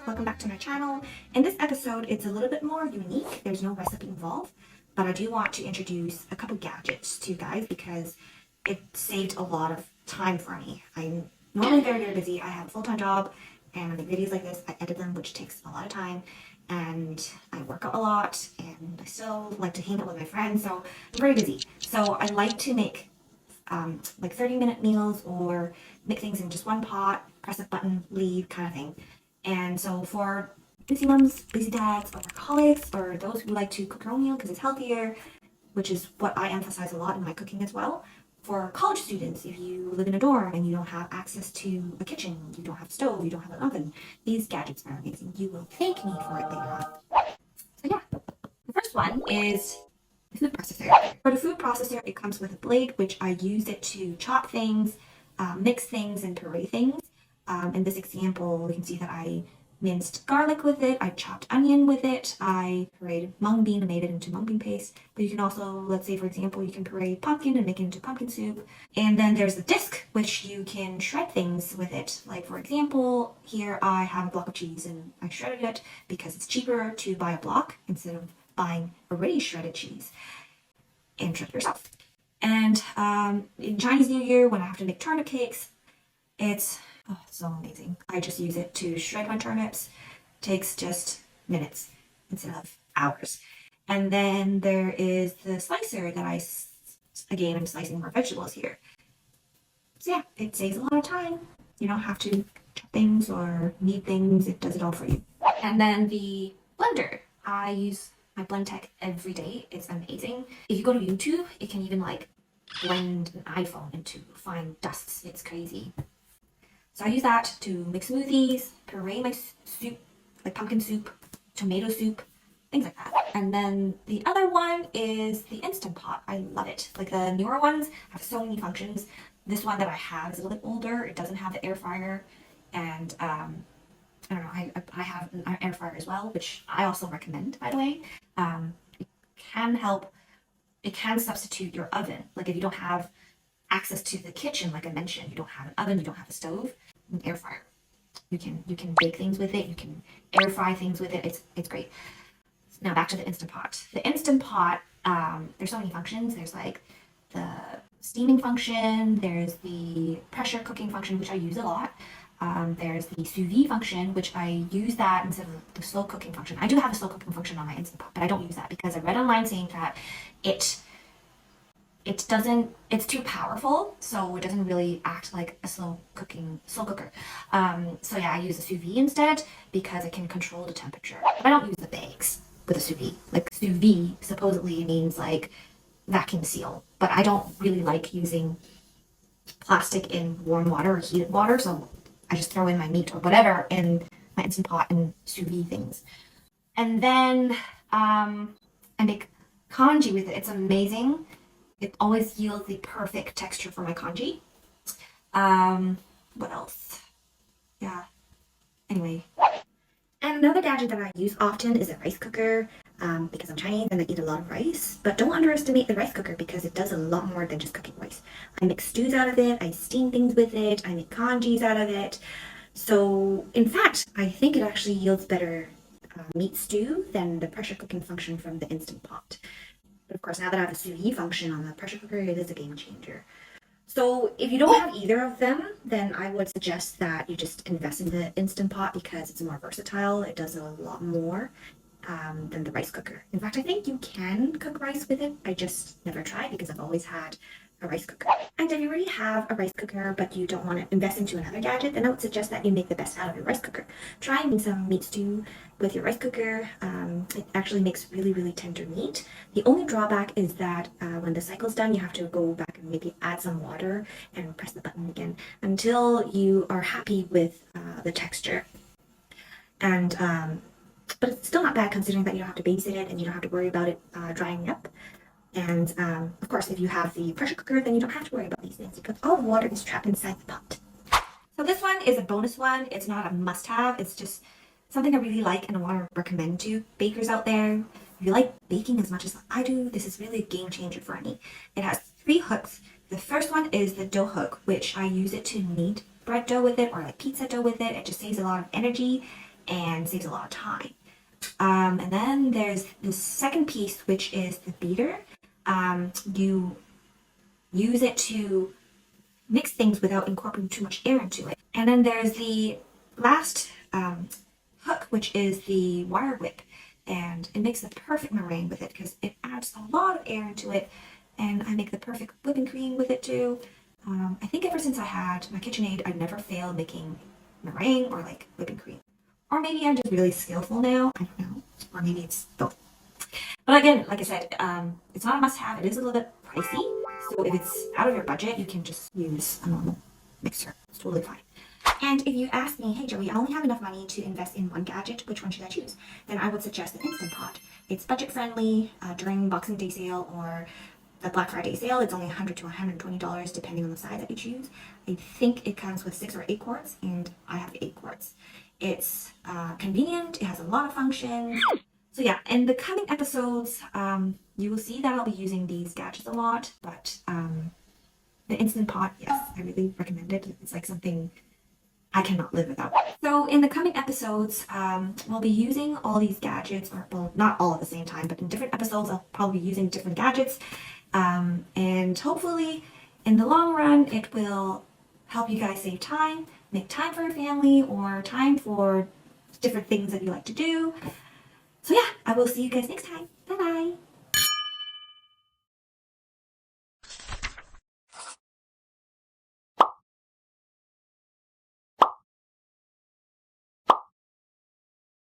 welcome back to my channel. In this episode, it's a little bit more unique. There's no recipe involved, but I do want to introduce a couple gadgets to you guys because it saved a lot of time for me. I'm normally very busy. I have a full-time job and I make videos like this. I edit them, which takes a lot of time, and I work out a lot, and I still like to hang out with my friends, so I'm very busy. So I like to make like 30-minute meals or make things in just one pot, press a button, leave kind of thing. And so for busy moms, busy dads, or workaholics, or those who like to cook their own meal because it's healthier, which is what I emphasize a lot in my cooking as well. For college students, if you live in a dorm and you don't have access to a kitchen, you don't have a stove, you don't have an oven, these gadgets are amazing. You will thank me for it later on. So yeah, the first one is the food processor. For the food processor, it comes with a blade, which I use it to chop things, mix things, and puree things. In this example, you can see that I minced garlic with it, I chopped onion with it, I pureed mung bean and made it into mung bean paste. But you can also, let's say for example, you can puree pumpkin and make it into pumpkin soup. And then there's the disc, which you can shred things with it. Like for example, here I have a block of cheese and I shredded it because it's cheaper to buy a block instead of buying already shredded cheese and shred it yourself. And in Chinese New Year, when I have to make turnip cakes, it's so amazing. I just use it to shred my turnips. Takes just minutes instead of hours. And then there is the slicer that I'm slicing more vegetables here. So yeah, it saves a lot of time. You don't have to chop things or knead things. It does it all for you. And then the blender. I use my Blendtec every day. It's amazing. If you go to YouTube, it can even like blend an iPhone into fine dusts. It's crazy. So I use that to make smoothies, puree my soup, like pumpkin soup, tomato soup, things like that. And then the other one is the Instant Pot. I love it. Like the newer ones have so many functions. This one that I have is a little bit older. It doesn't have the air fryer. And I don't know, I have an air fryer as well, which I also recommend, by the way. It can help, it can substitute your oven. Like if you don't have access to the kitchen, like I mentioned, you don't have an oven, you don't have a stove, an air fryer. You can bake things with it, you can air fry things with it. It's great. Now back to the Instant Pot. The Instant Pot, there's so many functions. There's like the steaming function, there's the pressure cooking function, which I use a lot. There's the sous vide function, which I use that instead of the slow cooking function. I do have a slow cooking function on my Instant Pot, but I don't use that because I read online saying that it's too powerful, so it doesn't really act like a slow cooker. So yeah, I use a sous vide instead because it can control the temperature. But I don't use the bags with a sous vide. Like sous vide supposedly means like vacuum seal, but I don't really like using plastic in warm water or heated water, so I just throw in my meat or whatever in my Instant Pot and sous vide things. And then I make congee with it. It's amazing. It always yields the perfect texture for my congee. What else? Yeah. Anyway. And another gadget that I use often is a rice cooker, because I'm Chinese and I eat a lot of rice. But don't underestimate the rice cooker because it does a lot more than just cooking rice. I make stews out of it, I steam things with it, I make congees out of it. So, in fact, I think it actually yields better meat stew than the pressure cooking function from the Instant Pot. But of course, now that I have a sous vide function on the pressure cooker, it is a game changer. So if you don't have either of them, then I would suggest that you just invest in the Instant Pot because it's more versatile. It does a lot more than the rice cooker. In fact, I think you can cook rice with it. I just never tried because I've always had a rice cooker. And if you already have a rice cooker but you don't want to invest into another gadget, then I would suggest that you make the best out of your rice cooker. Try making some meat stew with your rice cooker. It actually makes really tender meat. The only drawback is that when the cycle's done, you have to go back and maybe add some water and press the button again until you are happy with the texture. And but it's still not bad considering that you don't have to babysit it and you don't have to worry about it drying up. And of course, if you have the pressure cooker, then you don't have to worry about these things because all the water is trapped inside the pot. So this one is a bonus one. It's not a must-have. It's just something I really like and I want to recommend to bakers out there. If you like baking as much as I do, this is really a game changer for me. It has 3 hooks. The first one is the dough hook, which I use it to knead bread dough with it or like pizza dough with it. It just saves a lot of energy and saves a lot of time. And then there's the second piece, which is the beater. You use it to mix things without incorporating too much air into it. And then there's the last hook, which is the wire whip. And it makes the perfect meringue with it because it adds a lot of air into it. And I make the perfect whipping cream with it too. I think ever since I had my KitchenAid, I never failed making meringue or like whipping cream. Or maybe I'm just really skillful now. I don't know. Or maybe it's both. But again, like I said, it's not a must-have. It is a little bit pricey. So if it's out of your budget, you can just use a normal mixer. It's totally fine. And if you ask me, hey Joey, I only have enough money to invest in one gadget, which one should I choose? Then I would suggest the Instant Pot. It's budget friendly during Boxing Day sale or the Black Friday sale. It's only $100 to $120 depending on the size that you choose. I think it comes with 6 or 8 quarts, and I have 8 quarts. It's convenient. It has a lot of functions. So yeah, in the coming episodes, you will see that I'll be using these gadgets a lot, but the Instant Pot, yes, I really recommend it. It's like something I cannot live without. So in the coming episodes, we'll be using all these gadgets, or well, not all at the same time, but in different episodes, I'll probably be using different gadgets. And hopefully, in the long run, it will help you guys save time, make time for your family, or time for different things that you like to do. So yeah, I will see you guys next time.